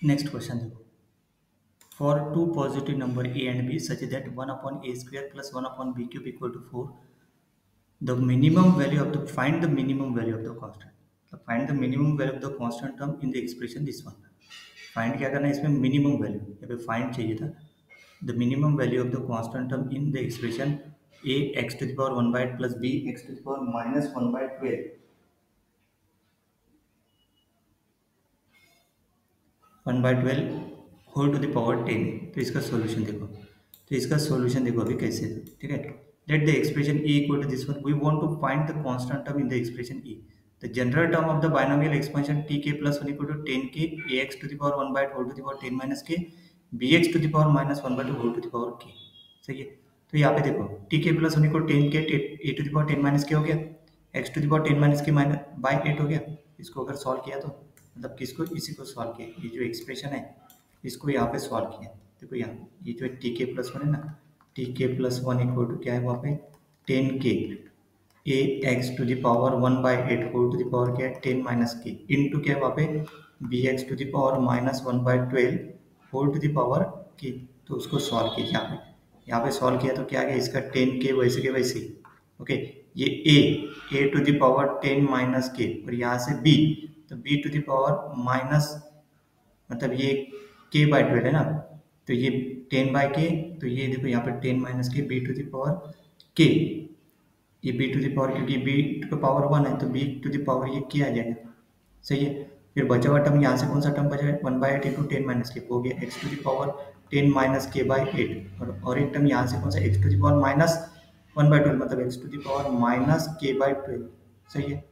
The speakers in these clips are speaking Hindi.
नेक्स्ट क्वेश्चन देखो। For two positive number a and b such that 1 upon a square plus 1 upon b cube equal to 4, the minimum value of the find the minimum value of the constant. तो find the minimum value of the constant term in the expression this one. Find क्या करना है इसमें मिनिमम वैल्यू, यहाँ पे फाइंड चाहिए था the minimum value of the constant term in the expression a x to the power 1 by 8 plus b x to the power minus 1 by 12 1 by 12 whole to the power 10। तो इसका सॉल्यूशन देखो, तो इसका सॉल्यूशन देखो अभी कैसे है, ठीक है। Let the expression e equal to this one, we want to find the constant term in the expression e। The general term of the binomial expansion t k plus 1 equal to 10 k ax to the power 1 by 8 whole to the power 10 minus k bx to the power minus 1 by 2 whole to the power k। सही है। तो यहाँ पे देखो t k plus 1 equal 10 k a to the power 10 minus k हो गया, x to the power 10 minus k minus by 8 हो गया। इसको अगर सॉल्व किया तो मतलब किसको, इसी को सॉल्व किया, ये जो एक्सप्रेशन है इसको यहाँ पे सॉल्व किया। देखो यहाँ ये जो टी के प्लस वन है ना, टी के प्लस वन इक्वल टू क्या है वहाँ पे 10 के A X to the power 1 by 8 whole to the power क्या है 10 माइनस के इंटू क्या है वहाँ पे B X to the power minus 1 by 12 whole to the power K. तो उसको सॉल्व किया यहाँ पे सॉल्व किया तो क्या आ गया इसका 10 के वैसे के वैसे। ओके, ये A to the power 10 minus K और यहाँ से बी, तो B to the power minus मतलब ये k बाई 12 है ना, तो ये 10 बाई के, तो ये देखो यहाँ पर 10 minus K B to the power k, ये बी टू द पावर क्योंकि बी टू द पावर 1 है तो बी टू द पावर ये k आ जाएगा। सही है। फिर बचा हुआ टर्म यहाँ से कौन सा टर्म बचा है 1 बाई 8 इंटू 10 माइनस के हो गया x to the power 10 minus K by 8 और एक टर्म यहाँ से कौन सा x to the power minus 1 by 12 मतलब x to the power minus K by 12। सही है।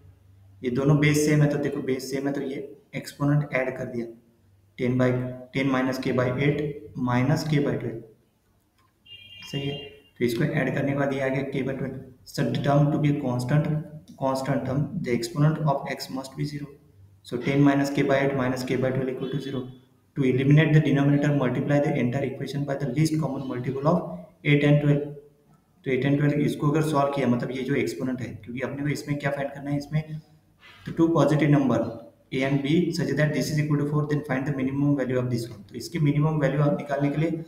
ये दोनों बेस सेम है तो देखो बेस सेम है तो ये एक्सपोनेंट ऐड कर दिया 10 minus K by 8 minus K by 12। सही है। तो इसको ऐड करने के बाद ये आ गया K by 12। So the term to be constant term the exponent of x must be 0। So 10 minus K by 8 minus K by 12 equal to 0। To eliminate the denominator multiply the entire equation by the least common multiple of 8 and 12। तो 8 एंड 12 इसको अगर सॉल्व किया मतलब ये जो एक्सपोनेंट है, क्योंकि अपने को इसमें क्या फाइंड करना है, इसमें तो two positive number a and b such that this is equal to 4 then find the minimum value of this one। तो इसकी मिनिमम वैल्यू आप निकालने के लिए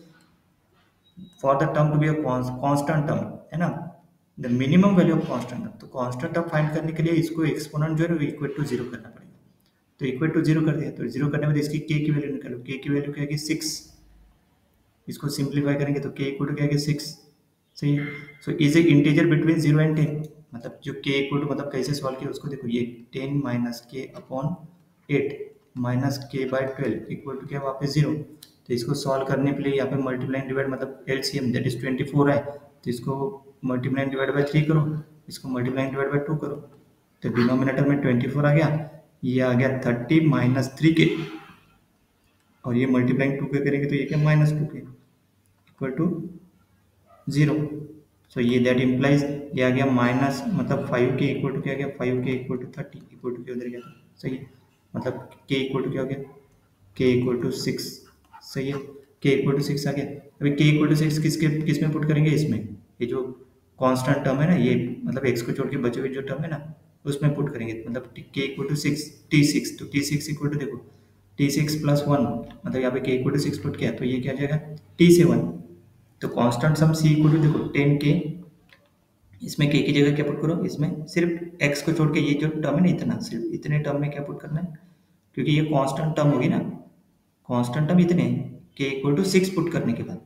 for the term to be a constant term है ना, the minimum value of constant term, तो कांस्टेंट टर्म फाइंड करने के लिए इसको एक्सपोनेंट जो है वो इक्वल टू 0 करना पड़ेगा। तो इक्वल टू 0 कर दिया, तो 0 करने में इसकी k की वैल्यू निकालो, k की वैल्यू क्या है 6, इसको सिंप्लीफाई करेंगे तो k इक्वल टू क्या है 6। सही है। So is a integer between 0 and 10, मतलब जो k इक्वल टू मतलब कैसे सॉल्व किया उसको देखो, ये 10 माइनस के upon 8 minus K by 12 equal to क्या वहाँ पे 0। तो इसको सॉल्व करने के लिए यहाँ पे मल्टीप्लाई डिवाइड मतलब एलसीएम दैट इज 24 है, तो इसको मल्टीप्लाई डिवाइड बाई 3 करो, इसको मल्टीप्लाई डिवाइड बाई 2 करो, तो डिनोमिनेटर में 24 आ गया, ये आ गया 30 माइनस 3 के और ये मल्टीप्लाई 2 के करेंगे तो ये क्या माइनस 2 के इक्वल टू 0। सो ये दैट इम्प्लाइज ये आ गया माइनस मतलब 5 के इक्वल टू क्या गया 5 के इक्वल टू 30 इक्वल टू क्या उधर गया था। सही है। मतलब के इक्वल टू क्या हो गया के इक्वल टू 6। सही है। के इक्वल टू 6 आ गया। अभी के इक्वल टू 6 किस में पुट करेंगे, इसमें ये जो कांस्टेंट टर्म है ना, ये मतलब x को छोड़ के बचे हुए जो टर्म है ना उसमें पुट करेंगे, मतलब के इक्वल टू 6 t6, तो t6 इक्वल टू देखो t6 प्लस 1 मतलब यहाँ पे के इक्वल टू 6 पुट किया तो ये क्या आ जाएगा t7। तो constant sum c equal to देखो 10 के, इसमें k की जगह क्या पुट करो, इसमें सिर्फ x को छोड़ के ये जो टर्म है ना इतना, सिर्फ इतने टर्म में क्या पुट करना है, क्योंकि ये कांस्टेंट टर्म होगी ना, कांस्टेंट टर्म इतने k इक्वल टू 6 पुट करने के बाद।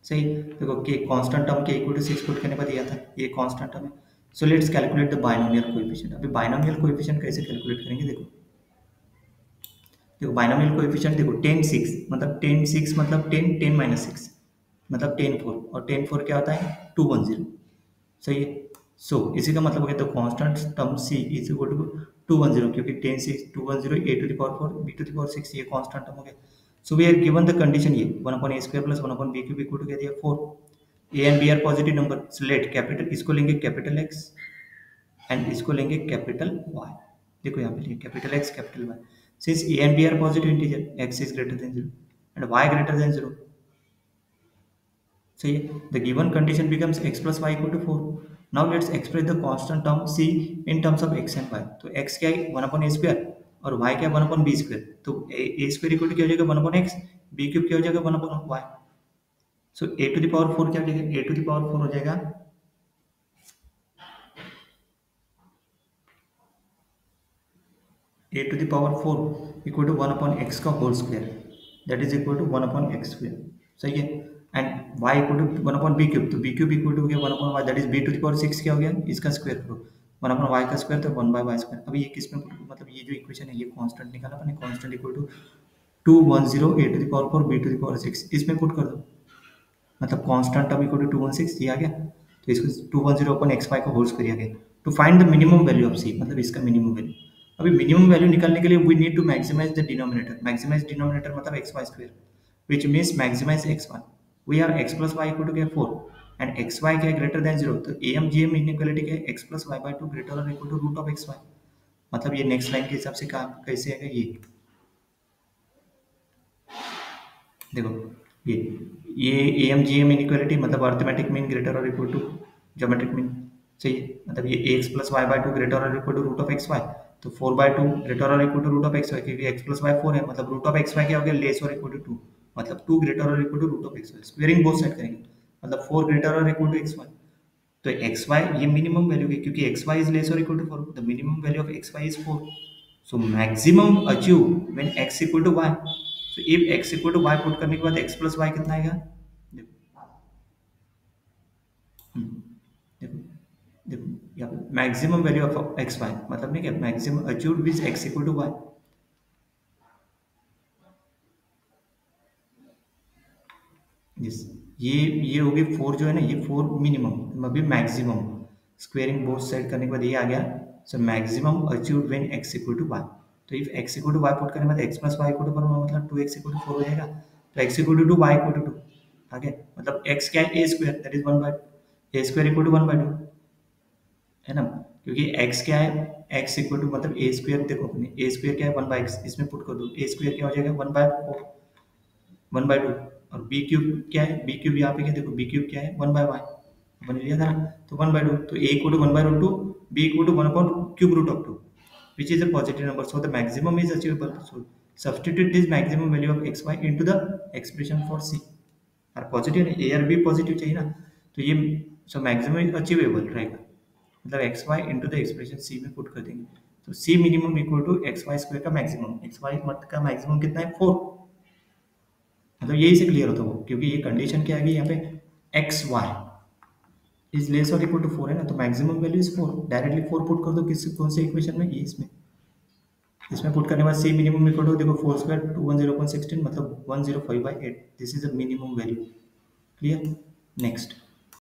सही। देखो k constant term k equal to 6 put करने के बाद दिया था ये कांस्टेंट टर्म है। So let's calculate the binomial coefficient. अभी बाइनोमियल कोएफिशिएंट कैसे कैलकुलेट करेंगे, देखो बाइनोमियल कोएफिशिएंट देखो 10 6 मतलब 10 6 मतलब 10 10 माइनस 6 मतलब 10 4 और 10 4 क्या होता है 210। सही है। सो इसी का मतलब हो गया तो constant term c is equal to 210, क्योंकि 10 6 210 a to the power 4 b to the power 6 ये कांस्टेंट टर्म हो गया। So we are given the condition ये 1 upon a square plus 1 upon b cube equal to क्या दिया 4। a and b are positive number, so let capital इसको लेंगे कैपिटल x एंड इसको लेंगे कैपिटल y। देखो यहाँ पे लिखे capital x capital y। Since a and b are positive integer x is greater than 0 and y greater than 0। सही है। The given condition becomes x plus y equal to 4। Now let's express the constant term c in terms of x and y। तो x क्या है 1 अपॉन a स्क्वायर, और वाई क्या 1/b², तो ए स्क्वायर इक्वल टू क्या हो जाएगा 1/x, बी क्यूब क्या हो जाएगा 1/y। So A to the power 4 क्या हो जाएगा, ए टू द पावर 4 हो जाएगा a to the power 4 equal to 1/x का whole square, that is equal to 1/x square, सही है। And y equal to 1/b cube, तो b क्यूब इक्वल टू हो गया 1/y, that is b to the power 6 क्या हो गया, इसका स्क्वायर करो 1/y का स्क्वायर, तो 1/y स्क्वायर। अभी ये किस में मतलब ये जो इक्वेशन है ये कांस्टेंट निकाला अपने, constant equal to 210 a to the power 4 b to the power 6, इसमें पुट कर दो, मतलब कांस्टेंट टर्म इक्वल टू 216 ये आ गया, तो इसको 210 अपन एक्स वाई का होल स्क्वायर आ गया। To find the minimum value of c, मतलब इसका मिनिमम वैल्यू। अभी मिनिमम वैल्यू निकालने के लिए we need to maximize the denominator, maximize denominator मतलब x y square, which means maximize x y. We have x plus y equal to क्या 4 एंड एक्स वाई क्या ग्रेटर देन 0, तो A M G M inequality क्या x plus Y by 2 greater और equal to root of x Y. मतलब ये नेक्स्ट लाइन के हिसाब से कैसे आएगा ये देखो, ये ये A M G M inequality मतलब अर्थमेटिक मीन ग्रेटर और इक्वल टू ज्योमेट्रिक मीन, सही है। मतलब ये x plus Y by 2 greater और equal to root of x Y, तो 4/2 ग्रेटर और equal to root of x y, क्योंकि एक्स प्लस वाई 4 है, मतलब रूट ऑफ एक्स वाई क्या हो गया लेस और इक्वल टू 2, मतलब 2 ग्रेटर और equal to root of x Y, squaring both side करेंगे, मतलब 4 ग्रेटर और इक्वल टू एक्स वाई। तो एक्स वाई ये मिनिमम वैल्यू है, क्योंकि एक्स वाई इज लेस और equal to 4, the minimum value of x Y is 4, so maximum achieve when x equal to Y. So if x equal to Y put करने के बाद एक्स प्लस वाई कितना आएगा, देखो देखो देखो यहाँ पे maximum value of x Y मतलब नहीं क्या maximum achieved with X equal to Y, yes. ये हो गई 4 जो है ना, ये 4 मिनिमम, अभी मैक्सिमम स्क्वेयरिंग बोथ साइड करने के बाद ये आ गया, so maximum achieved when x equal to y. तो if x equal to Y put करने के बाद x plus y equal to मतलब 2x इक्वल टू 4 हो जाएगा, तो x equal to 2 y equal to 2 आ गया, मतलब एक्स क्या है a square, that is 1/2 a square equal to 1/2 है ना, क्योंकि x क्या है x इक्वल टू मतलब ए स्क्वायर, देखो अपने ए स्क्वायर क्या है 1/x, इसमें पुट कर दो ए स्क्वायर क्या हो जाएगा 1/4 1/2, और बी क्यूब क्या है बी क्यूब यहाँ पे क्या देखो बी क्यूब क्या है 1/y बन लिया था ना, तो 1/2, तो a equal to 1/√2 b equal to 1/cube root of 2 which is a positive number, so the maximum is achievable, so substitute this maximum value of xy into the expression for c, और पॉजिटिव ए और बी पॉजिटिव चाहिए ना, तो ये सो मैक्सिमम इज अचीवेबल रहेगा, मतलब x y into the expression c में पुट कर देंगे, तो c minimum equal to x y square का मैक्सिमम, एक्स वाई का मैक्सिमम कितना है 4, मतलब यही से क्लियर होता है वो, क्योंकि ये कंडीशन क्या आ गई यहाँ पे एक्स वाई इज लेस और इक्वल टू 4 है ना, तो maximum value is 4, directly 4 put कर दो किस कौन से इक्वेशन में, ये इसमें पुट करने के बाद सी मिनिमम इक्वल टू देखो 4 स्क्वायर 210.16 मतलब 105/8, this is the minimum value, clear. Next